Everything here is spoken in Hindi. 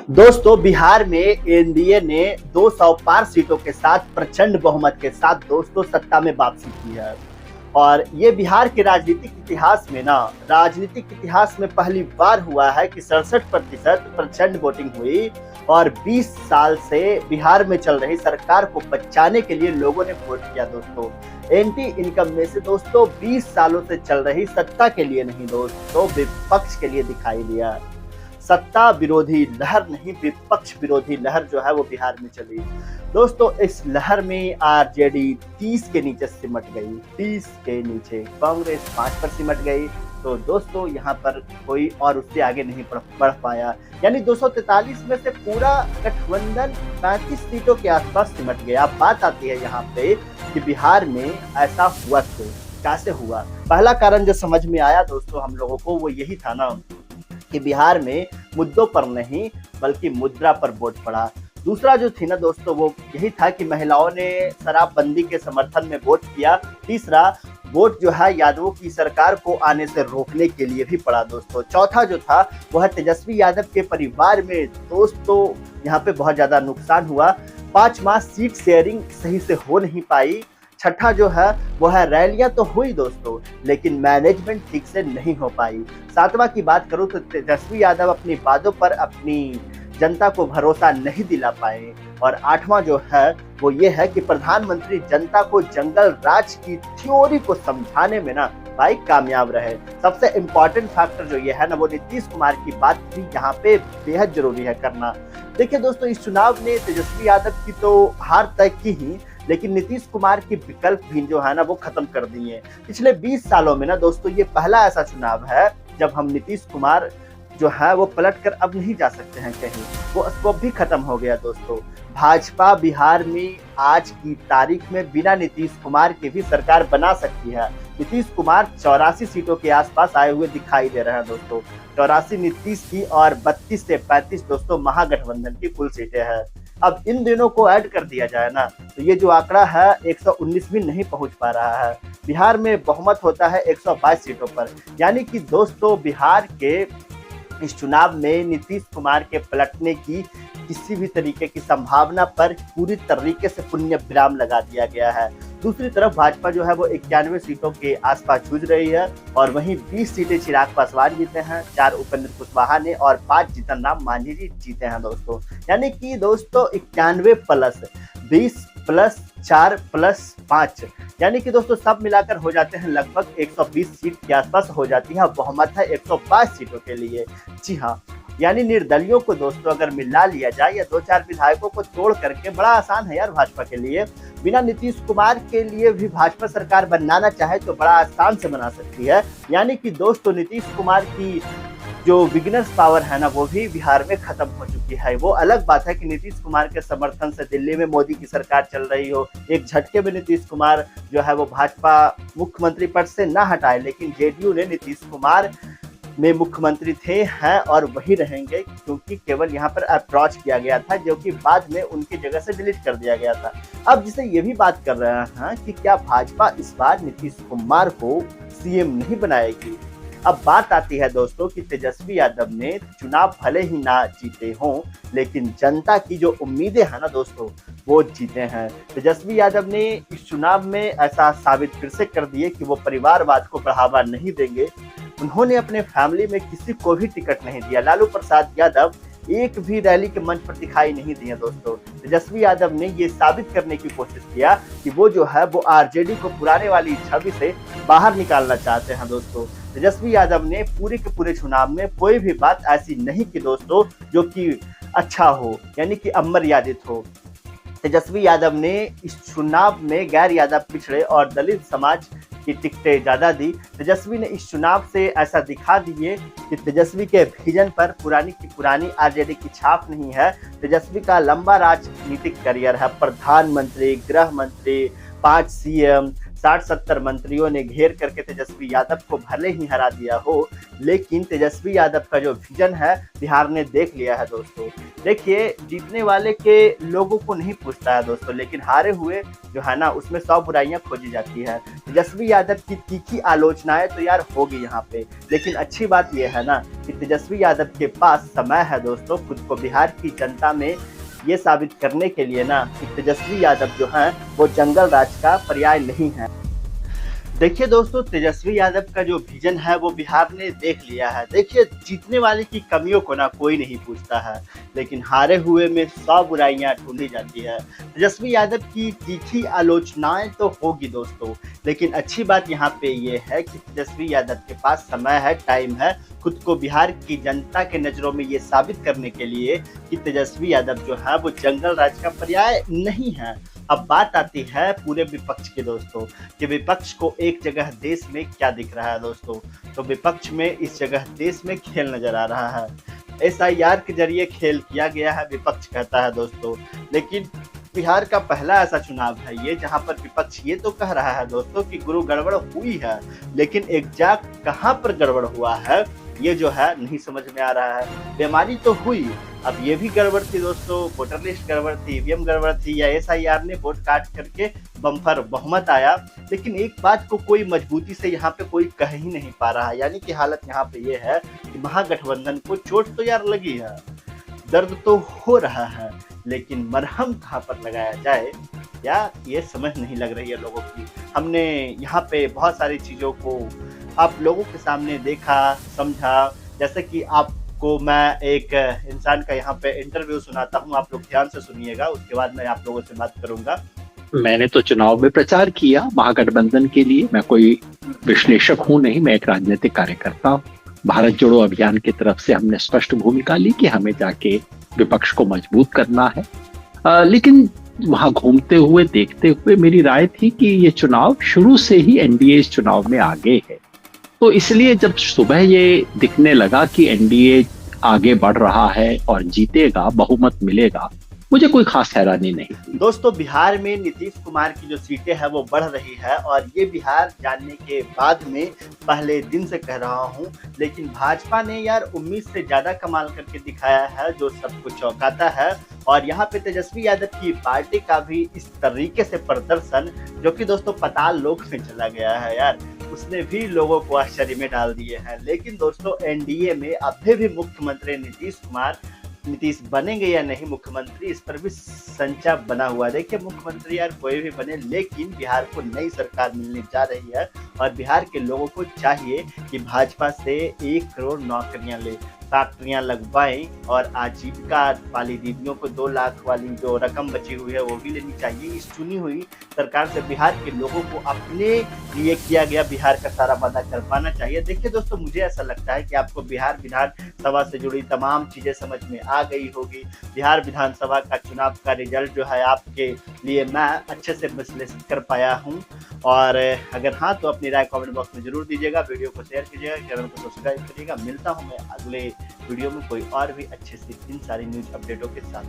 दोस्तों बिहार में एनडीए ने 200 पार सीटों के साथ प्रचंड बहुमत के साथ दोस्तों सत्ता में वापसी की है। और ये बिहार के राजनीतिक इतिहास में पहली बार हुआ है कि 67% प्रचंड वोटिंग हुई और 20 साल से बिहार में चल रही सरकार को बचाने के लिए लोगों ने वोट किया। दोस्तों एंटी इनकम में से दोस्तों 20 सालों से चल रही सत्ता के लिए नहीं दोस्तों विपक्ष के लिए दिखाई दिया। सत्ता विरोधी लहर नहीं, विपक्ष विरोधी लहर जो है वो बिहार में चली। दोस्तों इस लहर में आरजेडी 30 के नीचे सिमट गई, 30 के नीचे कांग्रेस 5 पर सिमट गई। तो दोस्तों यहाँ पर कोई और उससे आगे नहीं बढ़ पाया, यानी 243 में से पूरा गठबंधन 35 सीटों के आसपास सिमट गया। बात आती है यहाँ पे कि बिहार में ऐसा हुआ क्यों, कैसे हुआ। पहला कारण जो समझ में आया दोस्तों हम लोगों को वो यही था ना कि बिहार में मुद्दों पर नहीं बल्कि मुद्रा पर वोट पड़ा। दूसरा जो थी ना दोस्तों वो यही था कि महिलाओं ने शराबबंदी के समर्थन में वोट किया। तीसरा वोट जो है यादवों की सरकार को आने से रोकने के लिए भी पड़ा दोस्तों। चौथा जो था वह तेजस्वी यादव के परिवार में दोस्तों यहाँ पे बहुत ज्यादा नुकसान हुआ। 5वां सीट शेयरिंग सही से हो नहीं पाई। छठा जो है वो है रैलियां तो हुई दोस्तों लेकिन मैनेजमेंट ठीक से नहीं हो पाई। 7वां की बात करूं तो तेजस्वी यादव अपनी बातों पर अपनी जनता को भरोसा नहीं दिला पाए। और 8वां जो है वो ये है कि प्रधानमंत्री जनता को जंगल राज की थ्योरी को समझाने में ना भाई कामयाब रहे। सबसे इम्पोर्टेंट फैक्टर जो ये है ना वो नीतीश कुमार की बात भी यहाँ पे बेहद जरूरी है करना। देखिए दोस्तों इस चुनाव ने तेजस्वी यादव की तो हार तय की ही, लेकिन नीतीश कुमार की विकल्प भी जो है ना वो खत्म कर दिए। पिछले 20 सालों में ना दोस्तों ये पहला ऐसा चुनाव है जब हम नीतीश कुमार जो है वो पलट कर अब नहीं जा सकते हैं कहीं, वो स्कोप भी खत्म हो गया दोस्तों। भाजपा बिहार में आज की तारीख में बिना नीतीश कुमार के भी सरकार बना सकती है। नीतीश कुमार 84 सीटों के आसपास आए हुए दिखाई दे रहे हैं दोस्तों। 84 नीतीश की और 32 से 35 दोस्तों महागठबंधन की कुल सीटें हैं। अब इन दिनों को ऐड कर दिया जाए ना तो ये जो आंकड़ा है 119 भी नहीं पहुंच पा रहा है। बिहार में बहुमत होता है 122 सीटों पर, यानी कि दोस्तों बिहार के इस चुनाव में नीतीश कुमार के पलटने की किसी भी तरीके की संभावना पर पूरी तरीके से पुण्य विराम लगा दिया गया है। दूसरी तरफ भाजपा जो है वो 91 सीटों के आसपास जूझ रही है और वहीं 20 सीटें चिराग पासवान जीते हैं, 4 उपेंद्र कुशवाहा ने और 5 जीतन राम मांझी जी जीते हैं दोस्तों। यानी कि दोस्तों 91 प्लस 20 प्लस 4 प्लस 5 यानी कि दोस्तों सब मिलाकर हो जाते हैं लगभग 120 सीट के आसपास हो जाती है। बहुमत है 122 सीटों के लिए। जी हाँ, यानी निर्दलियों को दोस्तों अगर मिला लिया जाए या 2-4 विधायकों को तोड़ करके, बड़ा आसान है यार भाजपा के लिए। बिना नीतीश कुमार के लिए भी भाजपा सरकार बनाना चाहे तो बड़ा आसान से बना सकती है। यानी कि दोस्तों नीतीश कुमार की जो बिगिनर्स पावर है ना वो भी बिहार में खत्म हो चुकी है। वो अलग बात है कि नीतीश कुमार के समर्थन से दिल्ली में मोदी की सरकार चल रही हो, एक झटके में नीतीश कुमार जो है वो भाजपा मुख्यमंत्री पद से ना हटाए, लेकिन जेडीयू ने नीतीश कुमार में मुख्यमंत्री थे हैं और वही रहेंगे क्योंकि केवल यहाँ पर अप्रोच किया गया था जो कि बाद में उनकी जगह से डिलीट कर दिया गया था। अब जिसे ये भी बात कर रहे हैं कि क्या भाजपा इस बार नीतीश कुमार को सीएम नहीं बनाएगी। अब बात आती है दोस्तों कि तेजस्वी यादव ने चुनाव भले ही ना जीते हों लेकिन जनता की जो उम्मीदें हैं ना दोस्तों वो जीते हैं। तेजस्वी यादव ने इस चुनाव में ऐसा साबित फिर से कर दिए कि वो परिवारवाद को बढ़ावा नहीं देंगे। उन्होंने अपने फैमिली में किसी को भी टिकट नहीं दिया। लालू प्रसाद यादव एक भी रैली के मंच पर दिखाई नहीं दिए दोस्तों। तेजस्वी यादव ने ये साबित करने की कोशिश किया कि वो जो है वो आरजेडी को पुराने वाली छवि से बाहर निकालना चाहते हैं दोस्तों। तेजस्वी यादव ने पूरे के पूरे चुनाव में कोई भी बात ऐसी नहीं की दोस्तों जो कि अच्छा हो, यानी कि अमर्यादित हो। तेजस्वी यादव ने इस चुनाव में गैर यादव पिछड़े और दलित समाज की टिकटें ज्यादा दी। तेजस्वी ने इस चुनाव से ऐसा दिखा दिए कि तेजस्वी के विजन पर पुरानी की पुरानी आरजेडी की छाप नहीं है। तेजस्वी का लंबा राजनीतिक करियर है, प्रधानमंत्री, गृह मंत्री, 5 सीएम, 60-70 मंत्रियों ने घेर करके तेजस्वी यादव को भले ही हरा दिया हो, लेकिन तेजस्वी यादव का जो विजन है बिहार ने देख लिया है दोस्तों। देखिए, जीतने वाले के लोगों को नहीं पूछता है दोस्तों, लेकिन हारे हुए जो है ना उसमें 100 बुराइयां खोजी जाती है। तेजस्वी यादव की तीखी आलोचनाएं तो यार होगी यहाँ पे, लेकिन अच्छी बात यह है ना कि तेजस्वी यादव के पास समय है दोस्तों खुद को बिहार की जनता में ये साबित करने के लिए ना कि तेजस्वी यादव जो हैं वो जंगल राज का पर्याय नहीं है। देखिए दोस्तों, तेजस्वी यादव का जो विजन है वो बिहार ने देख लिया है। देखिए, जीतने वाले की कमियों को ना कोई नहीं पूछता है, लेकिन हारे हुए में 100 बुराइयां ढूंढी जाती है। तेजस्वी यादव की तीखी आलोचनाएं तो होगी दोस्तों, लेकिन अच्छी बात यहाँ पे ये है कि तेजस्वी यादव के पास समय है, टाइम है खुद को बिहार की जनता के नजरों में ये साबित करने के लिए कि तेजस्वी यादव जो है वो जंगल राज का पर्याय नहीं है। अब बात आती है पूरे विपक्ष के दोस्तों कि विपक्ष को एक जगह देश में क्या दिख रहा है दोस्तों। तो विपक्ष में इस जगह देश में खेल नजर आ रहा है। SIR के जरिए खेल किया गया है विपक्ष कहता है दोस्तों, लेकिन बिहार का पहला ऐसा चुनाव है ये जहां पर विपक्ष ये तो कह रहा है दोस्तों कि गुरु गड़बड़ हुई है, लेकिन एग्जैक्ट कहां पर गड़बड़ हुआ है ये जो है नहीं समझ में आ रहा है। बीमारी तो हुई, अब ये भी गड़बड़ थी दोस्तों, वोटर लिस्ट गड़बड़ थी, ईवीएम गड़बड़ थी, या SIR ने वोट काट करके बम्पर बहुमत आया, लेकिन एक बात को कोई मजबूती से यहाँ पे कोई कह ही नहीं पा रहा है। यानी कि हालत यहाँ पे ये है कि महागठबंधन को चोट तो यार लगी है, दर्द तो हो रहा है, लेकिन मरहम कहाँ पर लगाया जाए या ये समझ नहीं लग रही है लोगों की। हमने यहाँ पे बहुत सारी चीज़ों को आप लोगों के सामने देखा, समझा। जैसे कि आपको मैं एक इंसान का यहाँ पे इंटरव्यू सुनाता हूँ, आप लोग ध्यान से सुनिएगा, उसके बाद मैं आप लोगों से बात करूंगा। मैंने तो चुनाव में प्रचार किया महागठबंधन के लिए। मैं कोई विश्लेषक हूं नहीं, मैं एक राजनीतिक कार्यकर्ता हूं। भारत जोड़ो अभियान की तरफ से हमने स्पष्ट भूमिका ली कि हमें जाके विपक्ष को मजबूत करना है। लेकिन वहां घूमते हुए देखते हुए मेरी राय थी कि ये चुनाव शुरू से ही NDA इस चुनाव में आगे है। तो इसलिए जब सुबह ये दिखने लगा कि NDA आगे बढ़ रहा है और जीतेगा, बहुमत मिलेगा, मुझे कोई खास हैरानी नहीं। दोस्तों, बिहार में नीतीश कुमार की जो सीटें हैं वो बढ़ रही है, और ये बिहार जानने के बाद में पहले दिन से कह रहा हूँ, लेकिन भाजपा ने यार उम्मीद से ज्यादा कमाल करके दिखाया है जो सबको चौंकाता है। और यहाँ पे तेजस्वी यादव की पार्टी का भी इस तरीके से प्रदर्शन, जो कि दोस्तों पाताल लोक में चला गया है यार, उसने भी लोगों को आश्चर्य में डाल दिए हैं। लेकिन दोस्तों, NDA में अभी भी मुख्यमंत्री नीतीश बनेंगे या नहीं मुख्यमंत्री, इस पर भी संशय बना हुआ है। देखिए, मुख्यमंत्री यार कोई भी बने, लेकिन बिहार को नई सरकार मिलने जा रही है, और बिहार के लोगों को चाहिए कि भाजपा से 1 करोड़ नौकरियां ले, फैक्ट्रियां लगवाएं, और आजीविका वाली दीदियों को 2 लाख वाली जो रकम बची हुई है वो भी लेनी चाहिए। इस चुनी हुई सरकार से बिहार के लोगों को अपने लिए किया गया बिहार का सारा वादा कर पाना चाहिए। देखिए दोस्तों, मुझे ऐसा लगता है कि आपको बिहार विधानसभा से जुड़ी तमाम चीजें समझ में आ गई होगी। बिहार विधानसभा का चुनाव का रिजल्ट जो है आपके लिए मैं अच्छे से विश्लेषित कर पाया हूँ, और अगर हाँ तो अपनी राय कमेंट बॉक्स में जरूर दीजिएगा, वीडियो को शेयर कीजिएगा, चैनल को सब्सक्राइब करिएगा। मिलता हूँ मैं अगले वीडियो में कोई और भी अच्छे से इन सारी न्यूज अपडेटों के साथ।